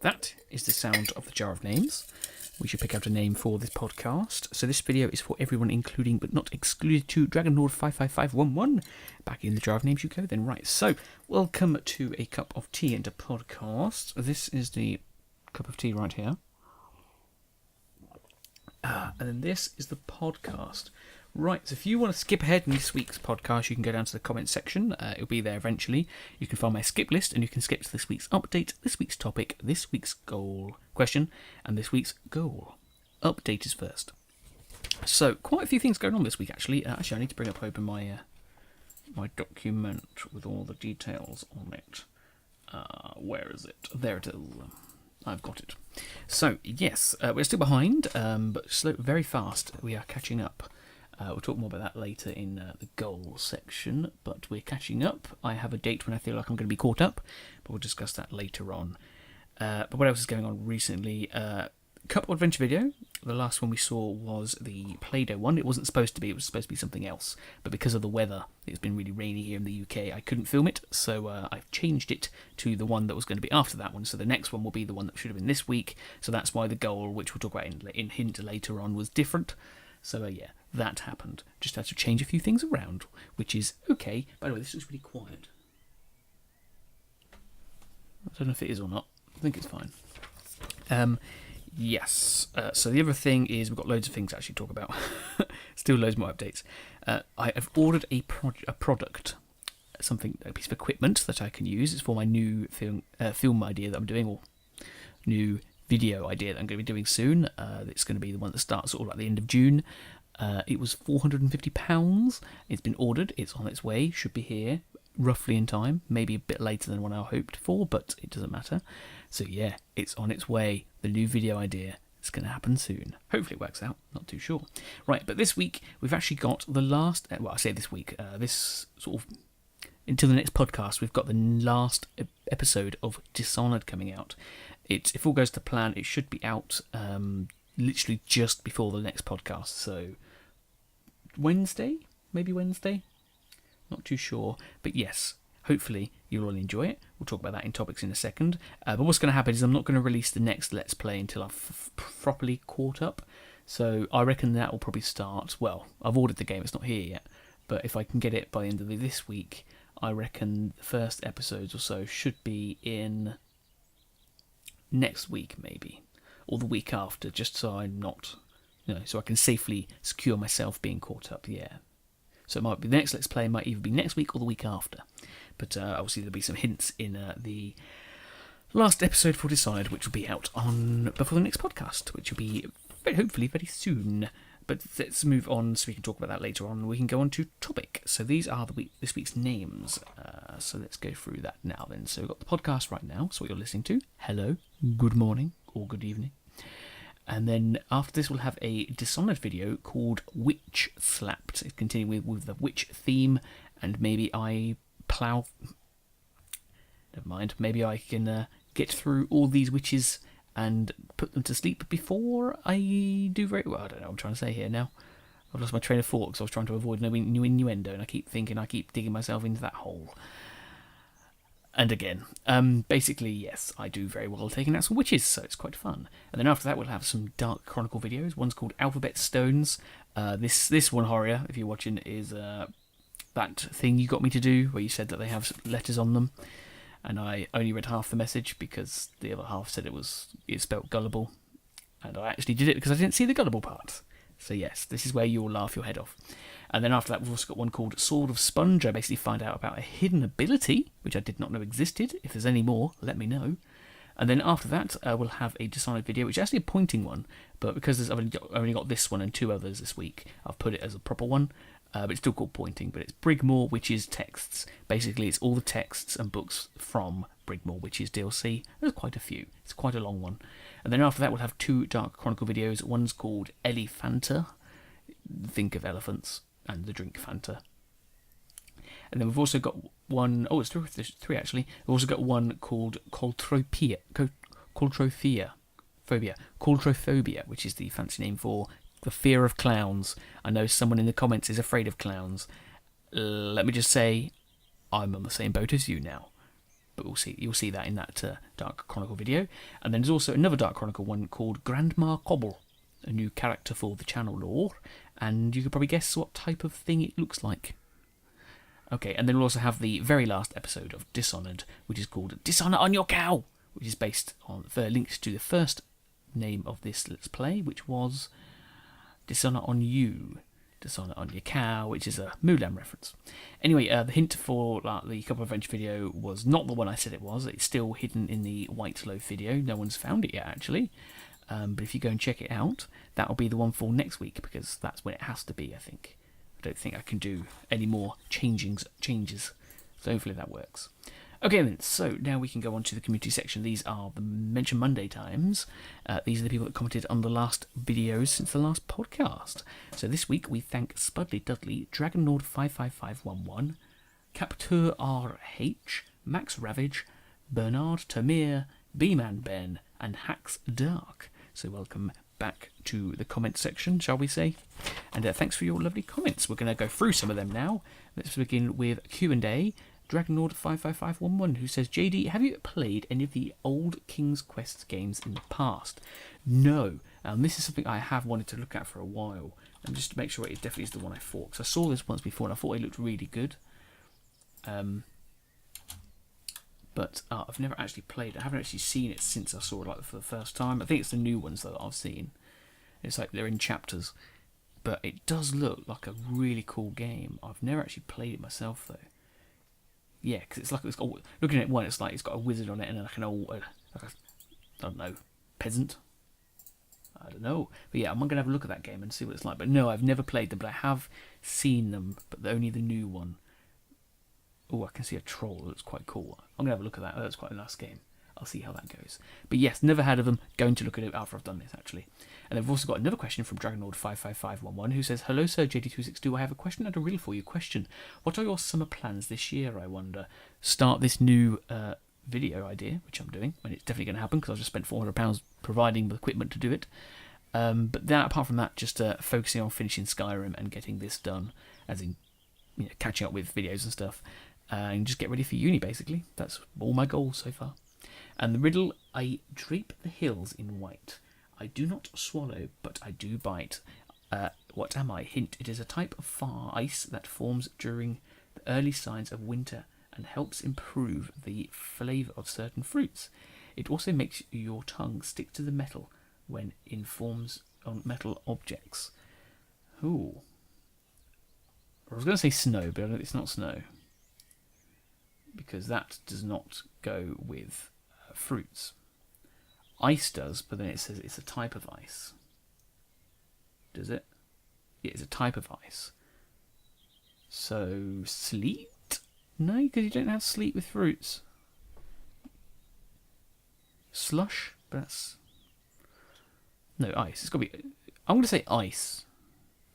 That is the sound of the jar of names. We should pick out a name for this podcast. So this video is for everyone, including but not excluded to Dragonlord 55511. Back in the jar of names you go then. Right, so welcome to A Cup of Tea and a Podcast. This is the cup of tea right here. And then this is the podcast. Right, so if you want to skip ahead in this week's podcast, you can go down to the comment section. It'll be there eventually. You can find my skip list, and you can skip to this week's update, this week's topic, this week's goal question, and this week's goal. Update is first. So, quite a few things going on this week, actually. Actually, I need to open my my document with all the details on it. Where is it? There it is. I've got it. So, yes, we're still behind, but very fast. We are catching up. We'll talk more about that later in the goals section, but we're catching up. I have a date when I feel like I'm going to be caught up, but we'll discuss that later on. But what else is going on recently? Couple adventure video. The last one we saw was the Play-Doh one. It wasn't supposed to be. It was supposed to be something else. But because of the weather, it's been really rainy here in the UK. I couldn't film it, so I've changed it to the one that was going to be after that one. So the next one will be the one that should have been this week. So that's why the goal, which we'll talk about in hint later on, was different. So yeah, that happened. Just had to change a few things around, which is okay. By the way, this looks really quiet. I don't know if it is or not. I think it's fine. Yes. So the other thing is we've got loads of things to actually talk about. Still loads more updates. I have ordered a product, a piece of equipment that I can use. It's for my new film idea that I'm doing, or new video idea that I'm going to be doing soon. It's going to be the one that starts all at the end of June. It was £450. It's been ordered. It's on its way. Should be here roughly in time. Maybe a bit later than what I hoped for, but it doesn't matter. So yeah, it's on its way. The new video idea is going to happen soon. Hopefully it works out. Not too sure. Right, but this week we've actually got the last. Well, I say this week. This sort of until the next podcast, we've got the last episode of Dishonored coming out. If all goes to plan, it should be out literally just before the next podcast. So Wednesday, maybe Wednesday, not too sure. But yes, hopefully you'll all enjoy it. We'll talk about that in topics in a second. But what's going to happen is I'm not going to release the next Let's Play until I've properly caught up. So I reckon that will probably start. Well, I've ordered the game; it's not here yet. But if I can get it by the end of this week, I reckon the first episodes or so should be in next week, maybe, or the week after, just so I'm not, so I can safely secure myself being caught up. Yeah. So it might be the next Let's Play might either be next week or the week after. But obviously there'll be some hints in the last episode for Dishonored, which will be out before the next podcast, which will be hopefully very soon. But let's move on so we can talk about that later on. We can go on to topic. So these are this week's names. So let's go through that now then. So we've got the podcast right now. So what you're listening to. Hello, good morning, or good evening. And then after this we'll have a Dishonored video called Witch Slapped. It's continuing with the witch theme. And maybe I plough... Never mind. Maybe I can get through all these witches and put them to sleep before I do very well. I don't know what I'm trying to say here now. I've lost my train of thought because I was trying to avoid no innuendo, and I keep digging myself into that hole. And again, basically, yes, I do very well taking out some witches, so it's quite fun. And then after that, we'll have some Dark Chronicle videos. One's called Alphabet Stones. This one, Horia, if you're watching, is that thing you got me to do, where you said that they have letters on them. And I only read half the message because the other half said it spelt gullible. And I actually did it because I didn't see the gullible part. So yes, this is where you'll laugh your head off. And then after that, we've also got one called Sword of Sponge. I basically find out about a hidden ability, which I did not know existed. If there's any more, let me know. And then after that, we'll have a Dishonored video, which is actually a pointing one. But because I've only got this one and 2 others this week, I've put it as a proper one. But it's still called pointing, but it's Brigmore Witches texts. Basically, it's all the texts and books from Brigmore Witches DLC. There's quite a few. It's quite a long one. And then after that, we'll have 2 Dark Chronicle videos. One's called Elephanta. Think of elephants and the drink Fanta. And then we've also got one... Oh, there's 3 actually. We've also got one called Coultrophobia, which is the fancy name for the fear of clowns. I know someone in the comments is afraid of clowns. Let me just say, I'm on the same boat as you now. but you'll see that in that Dark Chronicle video. And then there's also another Dark Chronicle one called Grandma Cobble, a new character for the channel lore, and you could probably guess what type of thing it looks like. Okay, and then we'll also have the very last episode of Dishonored, which is called Dishonor on Your Cow, which is based on links to the first name of this Let's Play, which was Dishonor on You, Dishonor on Your Cow, which is a Mulan reference. Anyway, the hint for the Couple of Adventure video was not the one I said it was. It's still hidden in the White Loaf video. No one's found it yet, actually. But if you go and check it out, that'll be the one for next week, because that's when it has to be, I think. I don't think I can do any more changes, so hopefully that works. Okay then, so now we can go on to the community section. These are the Mention Monday times. These are the people that commented on the last videos since the last podcast. So this week we thank Spudley Dudley, DragonLord55511, Captur RH, Max Ravage, Bernard Tamir, B-Man Ben, and Hacks Dark. So welcome back to the comment section, shall we say? And thanks for your lovely comments. We're going to go through some of them now. Let's begin with Q&A. DragonLord55511, who says, JD, have you played any of the old King's Quest games in the past? No. This is something I have wanted to look at for a while. And just to make sure it definitely is the one I thought. Because I saw this once before and I thought it looked really good. But I've never actually played it. I haven't actually seen it since I saw it for the first time. I think it's the new ones that I've seen. It's like they're in chapters. But it does look like a really cool game. I've never actually played it myself, though. Yeah, because it's got, looking at one, it's like it's got a wizard on it and like an old, I don't know, peasant. I don't know. But yeah, I'm going to have a look at that game and see what it's like. But no, I've never played them, but I have seen them, but only the new one. Oh, I can see a troll. That's quite cool. I'm going to have a look at that. Oh, that's quite a nice game. I'll see how that goes. But yes, never heard of them. Going to look at it after I've done this, actually. And I've also got another question from DragonLord55511, who says, hello, Sir JD262. I have a question and a riddle for you. Question: what are your summer plans this year, I wonder? Start this new video idea, which I'm doing, and it's definitely going to happen because I've just spent £400 providing the equipment to do it. But then, apart from that, just focusing on finishing Skyrim and getting this done, as in catching up with videos and stuff. And just get ready for uni, basically. That's all my goals so far. And the riddle: I drape the hills in white. I do not swallow, but I do bite. What am I? Hint: it is a type of ice that forms during the early signs of winter and helps improve the flavour of certain fruits. It also makes your tongue stick to the metal when it forms on metal objects. Ooh. I was going to say snow, but it's not snow. Because that does not go with fruits. Ice does, but then it says it's a type of ice. Does it? Yeah, it's a type of ice. So, sleet? No, because you don't have sleet with fruits. Slush? But that's... No, ice. It's got to be... I'm going to say ice.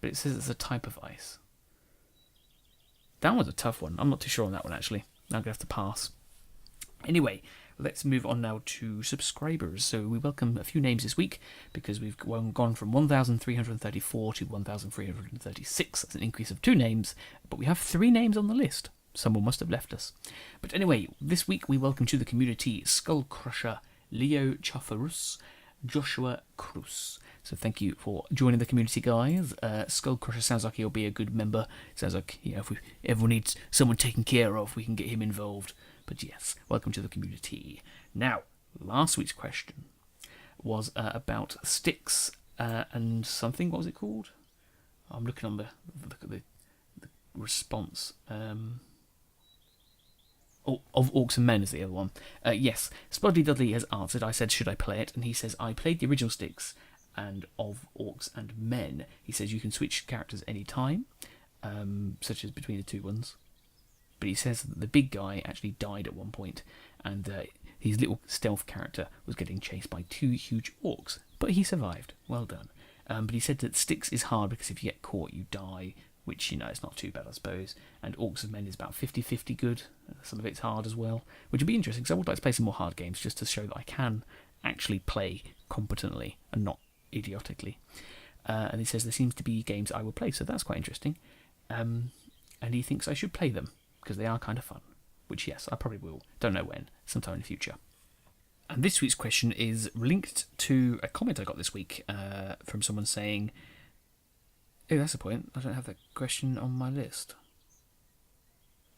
But it says it's a type of ice. That one's a tough one. I'm not too sure on that one, actually. I'm going to have to pass. Anyway, let's move on now to subscribers. So we welcome a few names this week because we've gone from 1,334 to 1,336. That's an increase of 2 names, but we have 3 names on the list. Someone must have left us. But anyway, this week we welcome to the community Skullcrusher, Leo Chafarus, Joshua Cruz. So thank you for joining the community, guys. Skullcrusher sounds like he'll be a good member. Sounds like if everyone needs someone taken care of, we can get him involved. But yes, welcome to the community. Now, last week's question was about sticks and something. What was it called? I'm looking on the response. Of Orcs and Men is the other one. Yes, Spudley Dudley has answered. I said, should I play it? And he says, I played the original sticks and of Orcs and Men. He says you can switch characters any time, such as between the 2 ones. But he says that the big guy actually died at one point, and his little stealth character was getting chased by 2 huge orcs. But he survived. Well done. But he said that sticks is hard because if you get caught, you die, which, it's not too bad, I suppose. And Orcs and Men is about 50-50 good. Some of it's hard as well, which would be interesting, because I would like to play some more hard games just to show that I can actually play competently and not idiotically. And he says there seems to be games I will play, so that's quite interesting. And he thinks I should play them, because they are kind of fun, which, yes, I probably will. Don't know when, sometime in the future. And this week's question is linked to a comment I got this week from someone saying, oh, that's the point, I don't have that question on my list.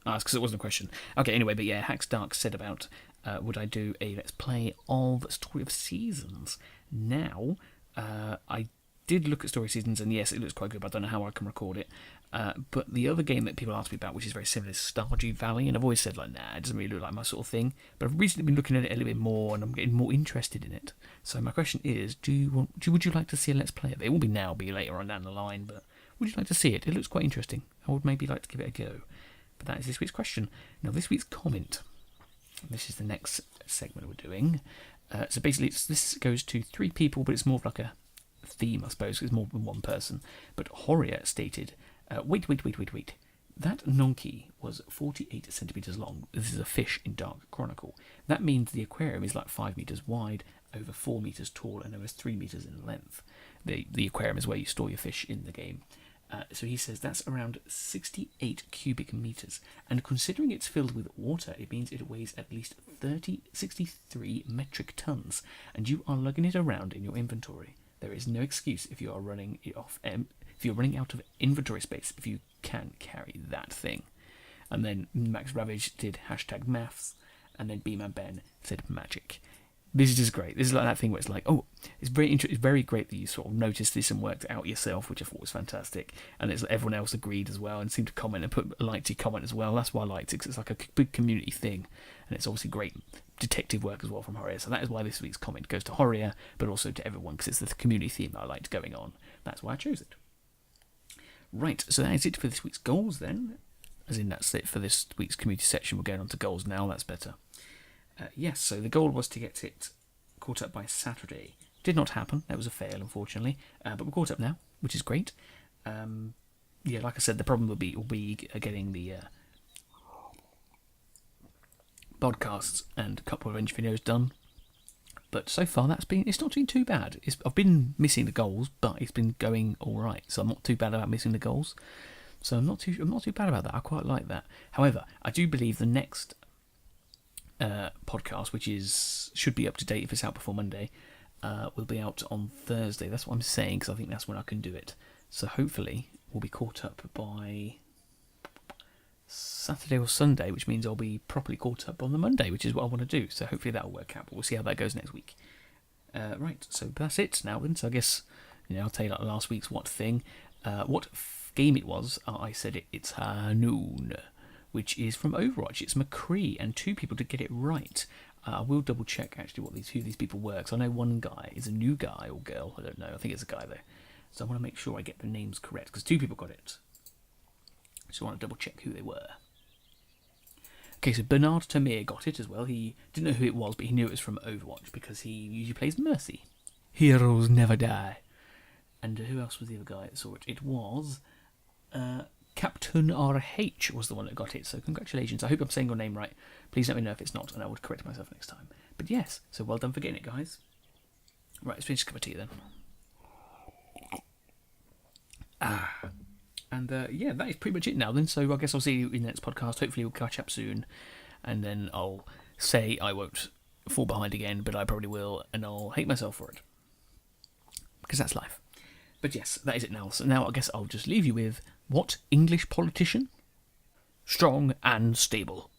Ah, it's because it wasn't a question. Okay, anyway, but yeah, Hacks Dark said about would I do a Let's Play of Story of Seasons. Now, I did look at Story of Seasons, and yes, it looks quite good, but I don't know how I can record it. But the other game that people ask me about, which is very similar, is Stardew Valley, and I've always said, like, nah, it doesn't really look like my sort of thing. But I've recently been looking at it a little bit more, and I'm getting more interested in it. So my question is, would you like to see a Let's Play of it? It won't be now, be later on down the line, but would you like to see it? It looks quite interesting. I would maybe like to give it a go. But that is this week's question. Now, this week's comment. This is the next segment we're doing. So basically, this goes to 3 people, but it's more of like a theme, I suppose. It's more than one person. But Horia stated, wait. That Nonky was 48 centimetres long. This is a fish in Dark Chronicle. That means the aquarium is like 5 metres wide, over 4 metres tall, and over 3 metres in length. The aquarium is where you store your fish in the game. So he says that's around 68 cubic metres. And considering it's filled with water, it means it weighs at least 63 metric tons. And you are lugging it around in your inventory. There is no excuse if you are running it off. If you're running out of inventory space, if you can carry that thing. And then Max Ravage did #maths, and then B-Man Ben said magic. This is just great. This is like that thing where it's like, oh, it's very great that you sort of noticed this and worked it out yourself, which I thought was fantastic. And it's everyone else agreed as well and seemed to comment and put a liked comment as well. That's why I liked it, because it's like a big community thing, and it's obviously great detective work as well from Horia. So that is why this week's comment goes to Horia, but also to everyone, because it's the community theme that I liked going on. That's why I chose it. Right, so that is it for this week's goals then. As in, that's it for this week's community section. We're going on to goals now. That's better. Yes, so the goal was to get it caught up by Saturday. Did not happen. That was a fail, unfortunately. But we're caught up now, which is great. Yeah, like I said, the problem will be getting the podcasts and a couple of bench videos done. But so far, it's not been too bad. I've been missing the goals, but it's been going all right. So I'm not too bad about missing the goals. So I'm not too bad about that. I quite like that. However, I do believe the next podcast, which should be up to date if it's out before Monday, will be out on Thursday. That's what I'm saying, because I think that's when I can do it. So hopefully we'll be caught up by Saturday or Sunday, which means I'll be properly caught up on the Monday, which is what I want to do. So hopefully that'll work out, but we'll see how that goes next week. Right, so that's it now then. So I guess, I'll tell you like last week's what game it was. I said it's Hanoun, which is from Overwatch. It's McCree, and 2 people did get it right. I will double check actually who these people were, because I know one guy is a new guy or girl. I don't know. I think it's a guy though. So I want to make sure I get the names correct, because 2 people got it. So I want to double check who they were. Okay, so Bernard Tamir got it as well. He didn't know who it was, but he knew it was from Overwatch because he usually plays Mercy. Heroes never die. And who else was the other guy that saw it? It was Captain RH was the one that got it. So congratulations. I hope I'm saying your name right. Please let me know if it's not, and I would correct myself next time. But yes, so well done for getting it, guys. Right, let's finish a cup of tea then. And yeah, that is pretty much it now then. So I guess I'll see you in the next podcast. Hopefully we'll catch up soon. And then I'll say I won't fall behind again, but I probably will. And I'll hate myself for it. Because that's life. But yes, that is it now. So now I guess I'll just leave you with, what English politician? Strong and stable.